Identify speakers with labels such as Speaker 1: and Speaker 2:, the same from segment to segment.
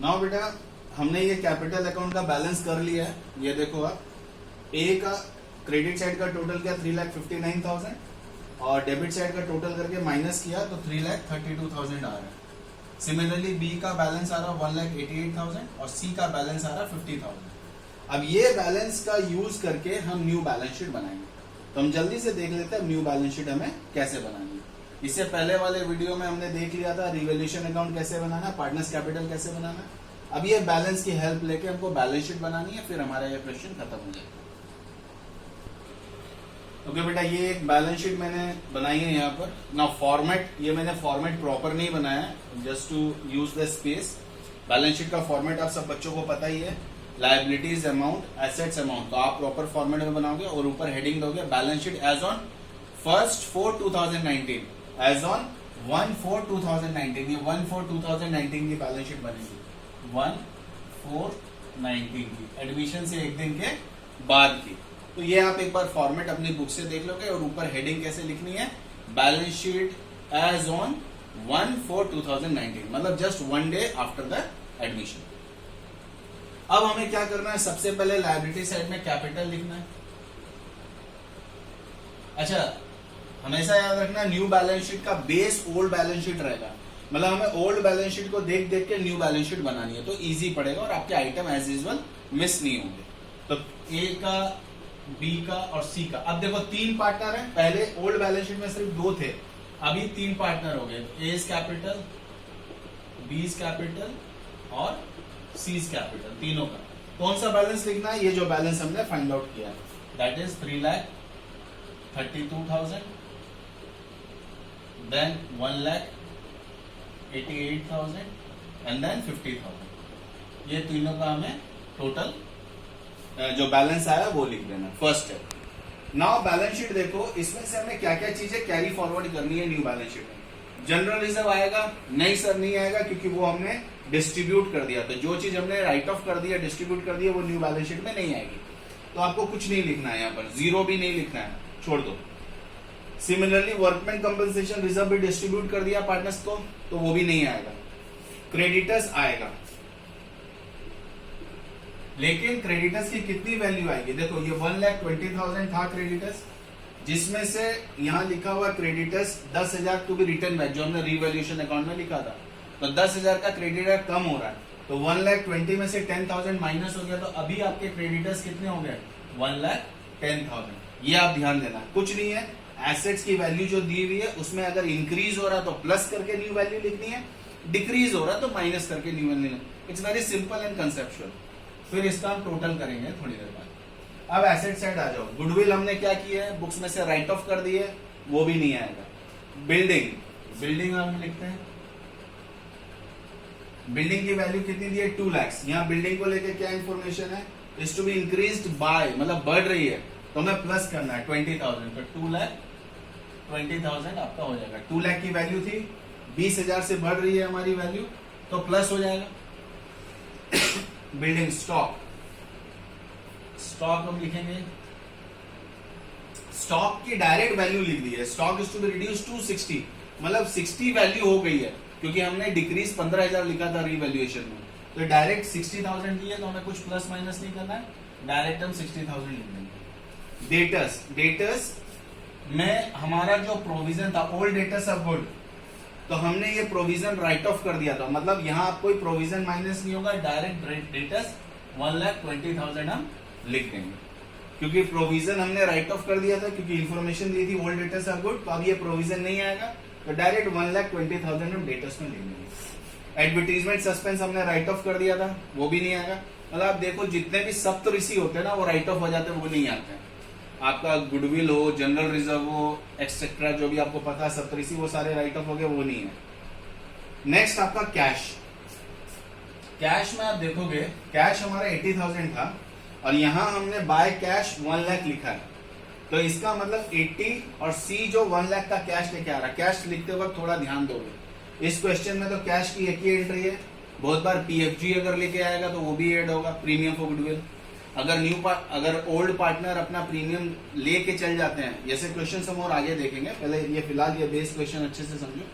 Speaker 1: Now बेटा हमने ये कैपिटल अकाउंट का बैलेंस कर लिया है। ये देखो आप, ए का क्रेडिट साइड का टोटल क्या 3,59,000 और डेबिट साइड का टोटल करके माइनस किया तो 3,32,000 आ रहा है। सिमिलरली बी का बैलेंस आ रहा है 1,88,000 और सी का बैलेंस आ रहा है 50,000। अब ये बैलेंस का यूज करके हम न्यू बैलेंस शीट बनाएंगे। तो हम जल्दी से देख लेते हैं न्यू बैलेंस शीट हमें कैसे बनानी है। इससे पहले वाले वीडियो में हमने देख लिया था रिवैल्यूएशन अकाउंट कैसे बनाना, पार्टनर्स कैपिटल कैसे बनाना। अब ये बैलेंस की हेल्प लेके हमको बैलेंस शीट बनानी है, फिर हमारा ये क्वेश्चन खत्म हो जाएगा। ओके बेटा, ये एक बैलेंस शीट मैंने बनाई है यहाँ पर ना। फॉर्मेट ये मैंने फॉर्मेट प्रॉपर नहीं बनाया, just to use the space. Balance sheet का फॉर्मेट आप सब बच्चों को पता ही है, लायबिलिटीज अमाउंट, एसेट्स अमाउंट। तो आप प्रॉपर फॉर्मेट में बनाओगे और ऊपर हेडिंग दोगे balance sheet as on 1/4/2019, as on 1/4/2019। ये 1/4/2019 की बैलेंस शीट बनेगी, 1/4/19 की, एडमिशन से एक दिन के बाद की। तो ये आप एक बार फॉर्मेट अपनी बुक से देख लोगे और ऊपर हेडिंग कैसे लिखनी है, बैलेंस शीट एज ऑन 1/4/2019, मतलब just 1 day after the admission. अब हमें क्या करना है, सबसे पहले लायबिलिटी साइड में कैपिटल लिखना है। अच्छा, हमेशा याद रखना न्यू बैलेंस शीट का बेस ओल्ड बैलेंस शीट रहेगा, मतलब हमें ओल्ड बैलेंस शीट को देख देख के न्यू बैलेंस शीट बनानी है, तो इजी पड़ेगा और आपके आइटम एज यूजुअल मिस नहीं होंगे। तो ए का, बी का और सी का, अब देखो 3 पार्टनर हैं, पहले ओल्ड बैलेंस शीट में सिर्फ 2 थे, अभी 3 पार्टनर हो गए। A is capital, B is capital और सी इज कैपिटल, तीनों का कौन सा बैलेंस लिखना है, ये जो बैलेंस हमने फाइंड आउट किया है, that is 3,32,000, then 1,88,000 and then 50,000। ये तीनों का हमें टोटल जो बैलेंस आया वो लिख देना, first step. Now balance sheet देखो, इसमें से हमें क्या क्या चीजें कैरी फॉरवर्ड करनी है न्यू बैलेंस शीट में। जनरल रिजर्व आएगा? नहीं सर, नहीं आएगा, क्योंकि वो हमने डिस्ट्रीब्यूट कर दिया। तो जो चीज हमने राइट ऑफ कर दिया, डिस्ट्रीब्यूट कर दिया, वो न्यू बैलेंस शीट में नहीं आएगी। तो आपको कुछ नहीं लिखना है, यहाँ पर जीरो भी नहीं लिखना है, छोड़ दो। सिमिलरली वर्कमैन कंपनसेशन रिजर्व भी डिस्ट्रीब्यूट कर दिया पार्टनर्स को, तो वो भी नहीं आएगा। क्रेडिटर्स आएगा, लेकिन क्रेडिटर्स की कितनी वैल्यू आएगी, देखो ये 1,20,000 था क्रेडिटर्स, जिसमें से यहां लिखा हुआ creditors 10,000 to be return back, जो हमने रिवैल्यूएशन अकाउंट में लिखा था। तो 10,000 का क्रेडिटर कम हो रहा है, तो 1,20,000 में से 10,000 माइनस हो गया, तो अभी आपके क्रेडिटर्स कितने हो गए, 1,10,000। ये आप ध्यान देना, कुछ नहीं है। एसेट्स की वैल्यू जो दी हुई है उसमें अगर इंक्रीज हो रहा है तो प्लस करके न्यू वैल्यू लिखनी है, डिक्रीज हो रहा है तो माइनस करके new value. It's very simple and conceptual. फिर इसका हम टोटल करेंगे थोड़ी देर बाद। अब एसेट साइड आ जाओ। गुडविल हमने क्या किया है, बुक्स में से राइट ऑफ कर दिए, वो भी नहीं आएगा। बिल्डिंग हम लिखते हैं, बिल्डिंग की वैल्यू कितनी दी है, 2 लाख। यहाँ बिल्डिंग को लेकर क्या इंफॉर्मेशन है, is to be increased by, मतलब बढ़ रही है, तो हमें प्लस करना है 20,000, तो 2,20,000 आपका हो जाएगा। 2 लाख की वैल्यू थी, 20,000 से बढ़ रही है हमारी वैल्यू, तो प्लस हो जाएगा। बिल्डिंग स्टॉक हम लिखेंगे, स्टॉक की डायरेक्ट वैल्यू लिख दी है, stock is to be reduce to 60, मतलब 60 वैल्यू हो गई है, क्योंकि हमने डिक्रीज 15,000 लिखा था रिवैल्यूएशन में, तो डायरेक्ट 60,000 दी है, तो हमें कुछ प्लस माइनस नहीं करना है, डायरेक्ट हम 60,000 लिख देंगे। डेटर्स में हमारा जो प्रोविजन था, ओल्ड डेटर्स आर गुड, तो हमने ये प्रोविजन राइट ऑफ कर दिया था, मतलब यहां आप कोई प्रोविजन माइनस नहीं होगा, डायरेक्ट डेटर्स 1,20,000 हम लिख देंगे, क्योंकि प्रोविजन हमने राइट ऑफ कर दिया था, क्योंकि इंफॉर्मेशन दी थी ओल्ड डेटर्स आर गुड, तो अब ये प्रोविजन नहीं आएगा, तो डायरेक्ट 1,20,000 हम डेटर्स में लिख देंगे। एडवर्टीजमेंट सस्पेंस हमने राइट ऑफ कर दिया था, वो भी नहीं आएगा। मतलब आप देखो, जितने भी सप्तऋषि होते हैं ना, वो राइट ऑफ हो जाते हैं, वो नहीं आते हैं। आपका गुडविल हो, जनरल रिजर्व हो, एक्सेट्रा, जो भी आपको पता है सप्तऋषि, वो सारे राइट ऑफ हो गए, वो नहीं है। नेक्स्ट आपका कैश में आप देखोगे, कैश हमारा 80,000 था, और यहां हमने बाय कैश 1 लाख लिखा है, तो इसका मतलब 80 और सी जो 1 लाख का कैश लेके आ रहा है। कैश लिखते वक्त थोड़ा ध्यान दोगे, इस क्वेश्चन में तो कैश की एक ही एंट्री है, बहुत बार पीएफजी अगर लेके आएगा तो वो भी ऐड होगा, प्रीमियम फॉर गुडविल। अगर ओल्ड पार्टनर अपना प्रीमियम लेके चल जाते हैं, जैसे क्वेश्चन हम और आगे देखेंगे, पहले ये फिलहाल ये बेस क्वेश्चन अच्छे से समझो।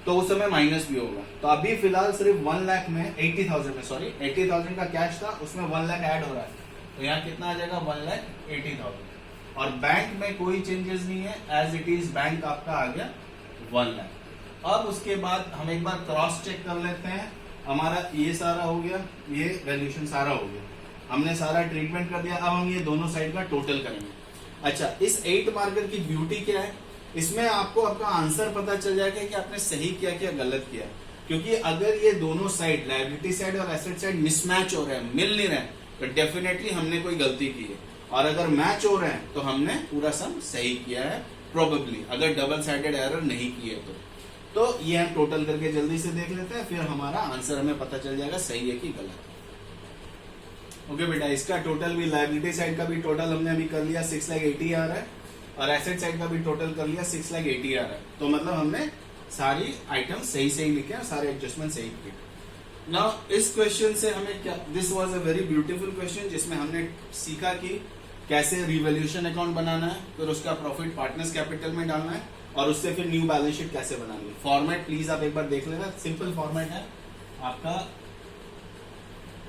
Speaker 1: तो उस समय माइनस भी होगा। तो अभी फिलहाल सिर्फ 1 लाख में 80,000 में, सॉरी 80,000 का कैश था, उसमें 1 लाख ऐड हो रहा है, तो यहाँ कितना आ जाएगा 1,80,000। और बैंक में कोई चेंजेस नहीं है, एज इट इज बैंक आपका आ गया 1 लाख। अब उसके बाद हम एक बार क्रॉस चेक कर लेते हैं, हमारा ये सारा हो गया, ये वैल्यूएशन सारा हो गया, हमने सारा ट्रीटमेंट कर दिया। अब हम ये दोनों साइड का टोटल करेंगे। अच्छा, इस 8 मार्कर की ब्यूटी क्या है, इसमें आपको आपका आंसर पता चल जाएगा कि आपने सही किया क्या गलत किया। क्योंकि अगर ये दोनों साइड, लायबिलिटी साइड और एसेट साइड मिसमैच हो रहे हैं, मिल नहीं रहे हैं, तो डेफिनेटली हमने कोई गलती की है। और अगर मैच हो रहे हैं तो हमने पूरा सम सही किया है प्रोबेबली, अगर डबल साइडेड एरर नहीं किए तो ये हम टोटल करके जल्दी से देख लेते हैं, फिर हमारा आंसर हमें पता चल जाएगा सही है कि गलत। ओके बेटा, इसका टोटल भी, लायबिलिटी साइड का भी टोटल हमने अभी कर लिया 6,80,000 आ रहा है, और एसेट साइड का भी टोटल कर लिया 6,80,000 आ रहा है। तो मतलब हमने सारी आइटम सही सही लिखे हैं, सारे एडजस्टमेंट सही किए। नाउ इस क्वेश्चन से हमें क्या, this was a very beautiful question जिसमें हमने सीखा कि कैसे रिवैल्यूएशन अकाउंट बनाना है, फिर उसका प्रॉफिट पार्टनर्स कैपिटल में डालना है, और उससे फिर न्यू बैलेंस शीट कैसे बनानी है। फॉर्मेट प्लीज आप एक बार देख लेना, सिंपल फॉर्मेट है आपका,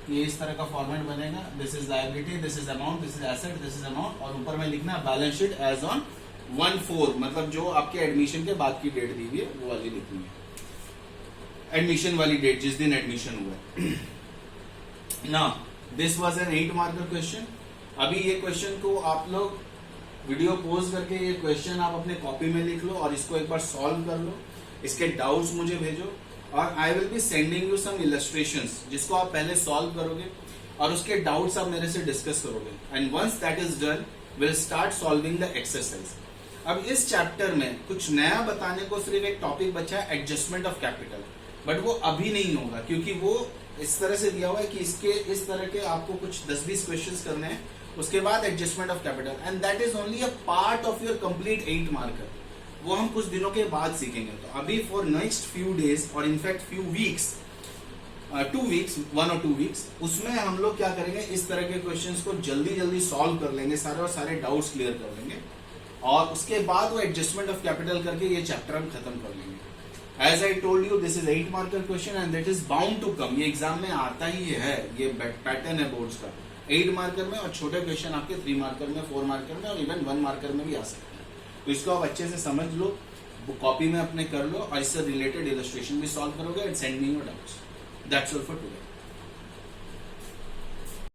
Speaker 1: ये इस तरह का फॉर्मेट बनेगा, this is liability, this is amount, this is asset, this is amount, और ऊपर में लिखना बैलेंस शीट एज ऑन 1/4, मतलब जो आपके एडमिशन के बाद की डेट दी हुई है वो वाली लिखनी है, एडमिशन वाली डेट, जिस दिन एडमिशन हुआ है। ना this was an 8 marker question. अभी ये क्वेश्चन को आप लोग वीडियो पोज करके ये क्वेश्चन आप अपने कॉपी में लिख लो और इसको एक बार सॉल्व कर लो, इसके डाउट्स मुझे भेजो, और I will be sending you some illustrations जिसको आप पहले सॉल्व करोगे और उसके डाउट्स आप मेरे से डिस्कस करोगे, and once that is done will start solving the exercise. अब इस चैप्टर में कुछ नया बताने को सिर्फ एक टॉपिक बचा है, एडजस्टमेंट ऑफ कैपिटल, बट वो अभी नहीं होगा क्योंकि वो इस तरह से दिया हुआ है कि इसके इस तरह के आपको कुछ 10-20 क्वेश्चंस करने हैं, उसके बाद adjustment of capital, and that is only a part of your complete 8 marker. वो हम कुछ दिनों के बाद सीखेंगे। तो अभी फॉर नेक्स्ट फ्यू डेज और इनफैक्ट फ्यू वीक्स, 2 वीक्स, 1 और 2 वीक्स, उसमें हम लोग क्या करेंगे, इस तरह के क्वेश्चंस को जल्दी जल्दी सॉल्व कर लेंगे सारे, और सारे डाउट्स क्लियर कर लेंगे, और उसके बाद वो एडजस्टमेंट ऑफ कैपिटल करके ये चैप्टर हम खत्म कर लेंगे। As I told you, this is 8 marker question and that is bound to come, ये एग्जाम में आता ही है, ये पैटर्न है बोर्ड्स का, 8 मार्कर में, और छोटे क्वेश्चन आपके 3 मार्कर में, 4 मार्कर में, और इवन 1 मार्कर में भी आ सकते हैं। तो इसको आप अच्छे से समझ लो, कॉपी में अपने कर लो, और इससे रिलेटेड इलस्ट्रेशन भी सॉल्व करोगे, and send me your doubts. That's all for today.